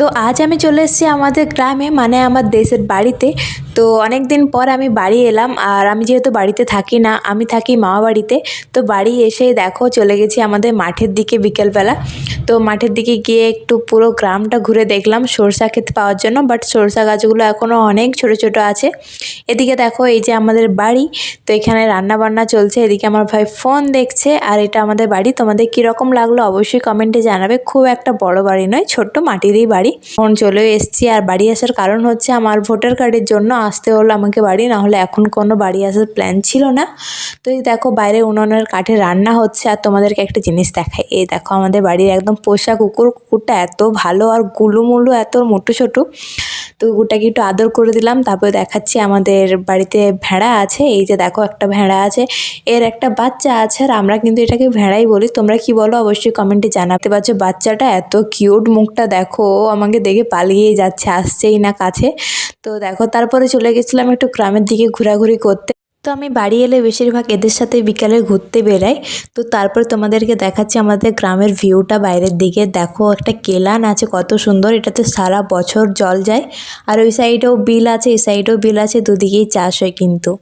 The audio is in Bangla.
তো আজ আমি চলে এসেছি আমাদের গ্রামে, মানে আমার দেশের বাড়িতে। তো অনেক দিন পর আমি বাড়ি এলাম, আর আমি যেহেতু বাড়িতে থাকি না, আমি থাকি মামা বাড়িতে। তো বাড়ি এসে দেখো চলে গেছি আমাদের মাঠের দিকে বিকেলবেলা। তো মাঠের দিকে গিয়ে একটু পুরো গ্রামটা ঘুরে দেখলাম সরষা ক্ষেত পাওয়ার জন্য, বাট সরষা গাছগুলো এখনও অনেক ছোট ছোট আছে। এদিকে দেখো এই যে আমাদের বাড়ি, তো এখানে রান্না বান্না চলছে, এদিকে আমার ভাই ফোন দেখছে, আর এটা আমাদের বাড়ি। তোমাদের কীরকম লাগলো অবশ্যই কমেন্টে জানাবে। খুব একটা বড় বাড়ি নয়, ছোট্ট মাটিরই বাড়ি। ফোন চলেও এসেছি, আর বাড়ি আসার কারণ হচ্ছে আমার ভোটার কার্ডের জন্য আসতে হলো আমাকে বাড়ি, না হলে এখন কোনো বাড়ি আসার প্ল্যান ছিল না। তো এই দেখো বাইরে উনুনের কাঠে রান্না হচ্ছে। আর তোমাদেরকে একটা জিনিস দেখাই, এই দেখো আমাদের বাড়ির একদম পোষা কুকুর। কুকুরটা এত ভালো আর গুলুমুলু এত মোটু ছোটো। তো কুকুরটাকে একটু আদর করে দিলাম। তারপরে দেখাচ্ছি আমাদের বাড়িতে ভেড়া আছে। এই যে দেখো একটা ভেড়া আছে, এর একটা বাচ্চা আছে, আর আমরা কিন্তু এটাকে ভেড়াই বলি। তোমরা কি বলো অবশ্যই কমেন্টে জানাতে পারছো। বাচ্চাটা এত কিউট, মুখটা দেখো, আমাকে দেখে পালিয়েই যাচ্ছে, আসছেই না কাছে। তো দেখো তারপরে চলে গেছিলাম একটু গ্রামের দিকে ঘোরাঘুরি করতে। তো আমি বাড়ি এলে বেশিরভাগ এদের সাথে বিকালে ঘুরতে বেরাই। তো তারপরে তোমাদেরকে দেখাচ্ছি আমাদের গ্রামের ভিউটা বাইরের দিকে। দেখো একটা কেলান আছে কত সুন্দর, এটাতে সারা বছর জল যায়। আর ওই সাইডেও বিল আছে, এই সাইডেও বিল আছে, দুদিকেই চাষ হয় কিন্তু।